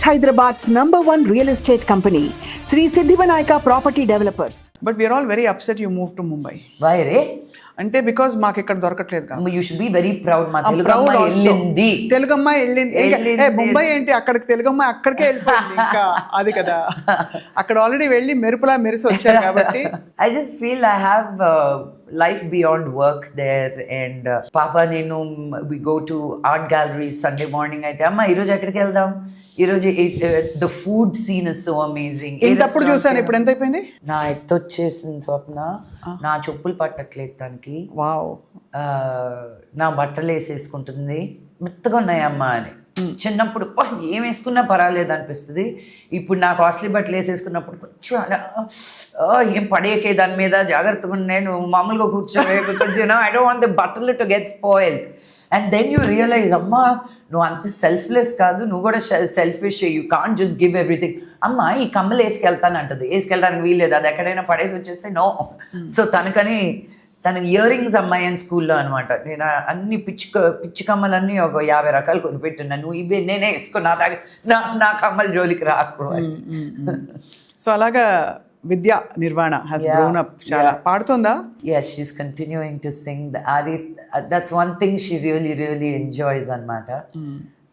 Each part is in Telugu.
Hyderabad's #1 real estate company, Sri Siddhivanayaka Property Developers. But we are all very upset you moved to Mumbai. Why re? అంటే బికాజ్ మాకు ఇక్కడ దొరకట్లేదు కదా. You should be very proud. మా తెలుగు అమ్మాయి వెళ్ళింది. తెలుగు అమ్మాయి వెళ్ళింది. ముంబై ఏంటి, అక్కడికి తెలుగు అమ్మాయి అక్కడికే వెళ్ళిపోయింది. ఇంకా అది కదా, అక్కడ ఆల్రెడీ వెళ్ళి మెరుపులా మెరిసి వచ్చారు కాబట్టి. I just feel I have life beyond work there, and Papa నేను we go to art galleries Sunday morning. అయితే అమ్మ ఈరోజు ఎక్కడికి వెళ్దాం, ఈరోజు the food scene is so amazing. ఇంతప్పుడు చూసాను, ఇప్పుడు ఎంత అయిపోయింది? నా ఎత్తు వచ్చేసింది స్వప్న, నా చెప్పులు పట్టట్లేదు దానికి. వావ్. నా బట్టలు వేసేసుకుంటుంది, మెత్తగా ఉన్నాయమ్మా అని. చిన్నప్పుడు ఏం వేసుకున్నా పర్వాలేదు అనిపిస్తుంది. ఇప్పుడు నా కాస్ట్లీ బట్టలు వేసేసుకున్నప్పుడు కొంచెం అలా ఏం పడేకే దాని మీద జాగ్రత్తగా నేను మామూలుగా కూర్చొని ఐ డోంట్ వాంట్ ద బట్టలు to get spoiled. And then you realise అమ్మా నువ్వు అంత సెల్ఫ్లెస్ కాదు, నువ్వు కూడా selfish. You can't just give everything. అమ్మ ఈ కమ్మలు వేసుకెళ్తాను అంటుంది, వేసుకెళ్ళడానికి వీల్లేదు, అది ఎక్కడైనా పడేసి వచ్చేస్తే నో. సో తనకని తన ఇయర్ రింగ్స్ అమ్మాయి అని స్కూల్లో అనమాట. నేను అన్ని పిచ్చి కమ్మలన్నీ ఒక 50 రకాలు కొనిపెట్టున్నాను, నువ్వు ఇవే నేనే వేసుకున్నా, నా కమ్మల జోలికి రాకు. సో అలాగా విద్యా నిర్వాణ has grown up. చాలా పాడుతుందా? Yes, she's continuing to sing. That's one thing she really enjoys అన్నమాట.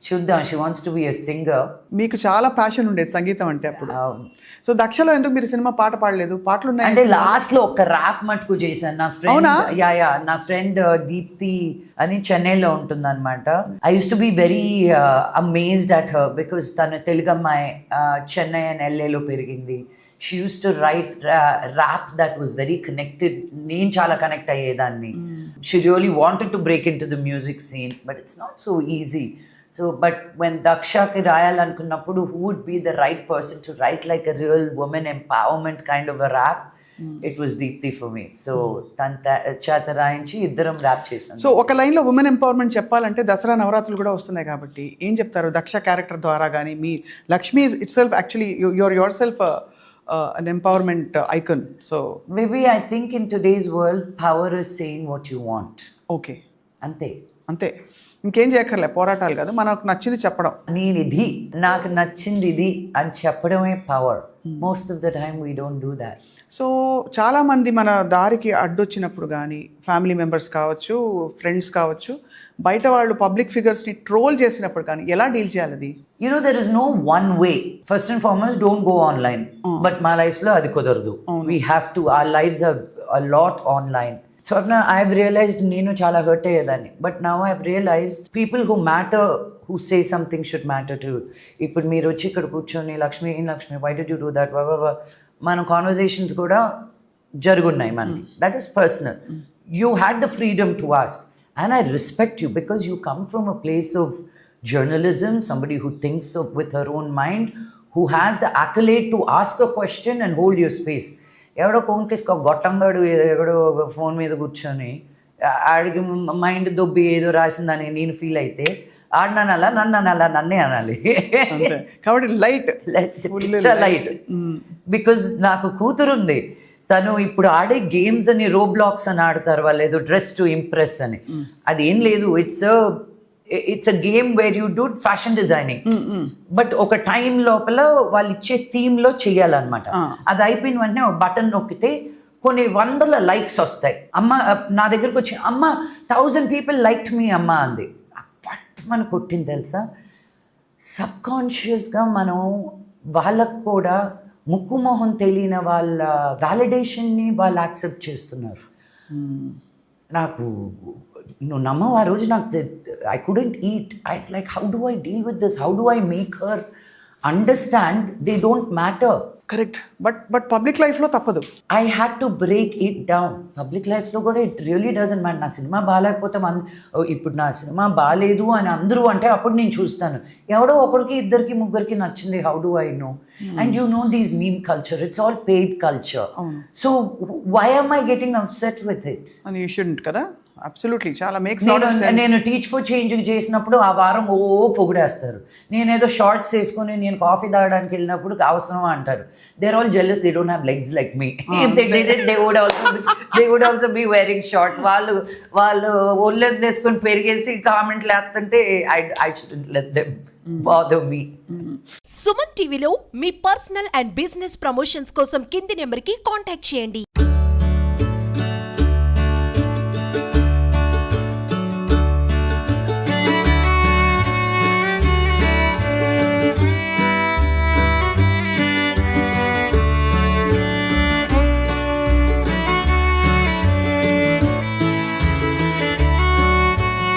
చూద్దాం, she wants to be a singer. మీకు చాలా ప్యాషన్ ఉండేది సంగీతం అంటే అప్పుడు. సో దక్షలో ఎందుకు మీరు సినిమా పాట పాడలేదు? పాటలు ఉన్నాయి అంటే లాస్ట్ లో ఒక ర్యాప్ మటుకు చేశాను. నా ఫ్రెండ్ నా ఫ్రెండ్ దీప్తి అని చెన్నైలో ఉంటుంది అనమాట. I use to be very amazed at her because తను తెలుగు అమ్మాయి, చెన్నై అండ్ LA లో పెరిగింది. She used to write rap that was very connected. నేను చాలా కనెక్ట్ అయ్యేదాన్ని. She really wanted to break into the music scene, but it's not so easy. So, but when Dakshaki రాయాలనుకున్నప్పుడు who would be the right person to write like a real woman empowerment kind of a rap? It was Deepthi for me. So, చేత రాయించి ఇద్దరం ర్యాప్ చేసాం. సో ఒక లైన్లో ఉమెన్ ఎంపవర్మెంట్ చెప్పాలంటే దసరా నవరాత్రులు కూడా వస్తున్నాయి కాబట్టి ఏం చెప్తారు దక్ష క్యారెక్టర్ ద్వారా? కానీ మీ Lakshmi itself actually yourself an empowerment icon. So maybe I think in today's world power is saying what you want. Okay, అంతే ఇంకేం చేయక్కర్లే, పోరాటాలు కాదు, మనకు నచ్చింది చెప్పడం. నేను ఇది, నాకు నచ్చింది ఇది అని చెప్పడమే power. Most of the time we don't do that. So చాలామంది మన దారికి అడ్డొచ్చినప్పుడు కానీ ఫ్యామిలీ మెంబర్స్ కావచ్చు, ఫ్రెండ్స్ కావచ్చు, బయట వాళ్ళు పబ్లిక్ ఫిగర్స్ని ట్రోల్ చేసినప్పుడు కానీ ఎలా డీల్ చేయాలి అది? You know, there is no one way. First and foremost, don't go online. But my life lo adi kudaradu. We have to, our lives are a lot online. So now I've realized nenu chala hurt ayedani. But now I've realized people who matter, who say something should matter too. Ippudu meer vachi ikkada కూర్చొని Lakshmi, why did you do that? మన కాన్వర్జేషన్స్ కూడా జరుగున్నాయి మనకి. That is personal. You had the freedom to ask and I respect you because you come from a place of journalism, somebody who thinks with her own mind, who has the accolade to ask a question and hold your space. ఎవడో కోన్కేసుకో గొట్టంగాడు ఎవడో ఫోన్ మీద కూర్చొని ఆడికి మైండ్ దొబ్బి ఏదో రాసిందని నేను ఫీల్ అయితే ఆడినానలా నన్నే అనాలి. కాబట్టి లైట్ లైట్ బికాజ్ నాకు కూతురుంది, తను ఇప్పుడు ఆడే గేమ్స్ అని రోబ్లాక్స్ అని ఆడతారు వాళ్ళు, ఏదో డ్రెస్ టు ఇంప్రెస్ అని. అదేం లేదు, it's a game where you do fashion designing. But ఒక టైం లోపల వాళ్ళు ఇచ్చే థీమ్ లో చెయ్యాలన్నమాట. అది అయిపోయిన వెంటనే ఒక బటన్ నొక్కితే కొన్ని 100 likes వస్తాయి. అమ్మ నా దగ్గరకు వచ్చి అమ్మ 1000 people liked me అమ్మ అంది. మన కొట్టింది తెలుసా? సబ్కాన్షియస్గా మనం వాళ్ళకు కూడా ముక్కు మొహం తెలియని వాళ్ళ వ్యాలిడేషన్ని వాళ్ళు యాక్సెప్ట్ చేస్తున్నారు. నాకు నువ్వు నమ్మవు, ఆ రోజు నాకు I couldn't eat. I like how do I deal with this, how do I make her understand they don't matter. Correct. But public లైఫ్లో తప్పదు. I had to break it down. Public లైఫ్లో కూడా ఇట్ రియలీ డజంట్ మ్యాటర్. నా సినిమా బాగాలేకపోతే ఇప్పుడు నా సినిమా బాగాలేదు అని అందరూ అంటే అప్పుడు నేను చూస్తాను, ఎవడో ఒకరికి ఇద్దరికి ముగ్గురికి నచ్చింది. How do I know? And you know these meme culture, it's all paid culture. So why am I getting upset with it? You shouldn't కదా. అబ్సల్యూట్లీ చాలా మేక్స్ లాట్ ఆఫ్ సెన్స్. నేను టీచ్ ఫర్ చేంజ్ చేసినప్పుడు ఆ వారం పొగిడేస్తారు. నేనేదో షార్ట్స్ వేసుకొని నేను కాఫీ తాగడానికి వెళ్ళినప్పుడు అవసరమా అంటారు. They are all jealous, they don't have legs like me. They would also be wearing shorts. వాళ్ళు ఒళ్ళెస్ వేసుకొని పెరిగేసి కామెంట్లు వేస్తుంటే I shouldn't let them bother me. Suman టీవీలో మీ పర్సనల్ అండ్ బిజినెస్ ప్రమోషన్స్ కోసం కింది నెంబర్కి కాంటాక్ట్ చేయండి.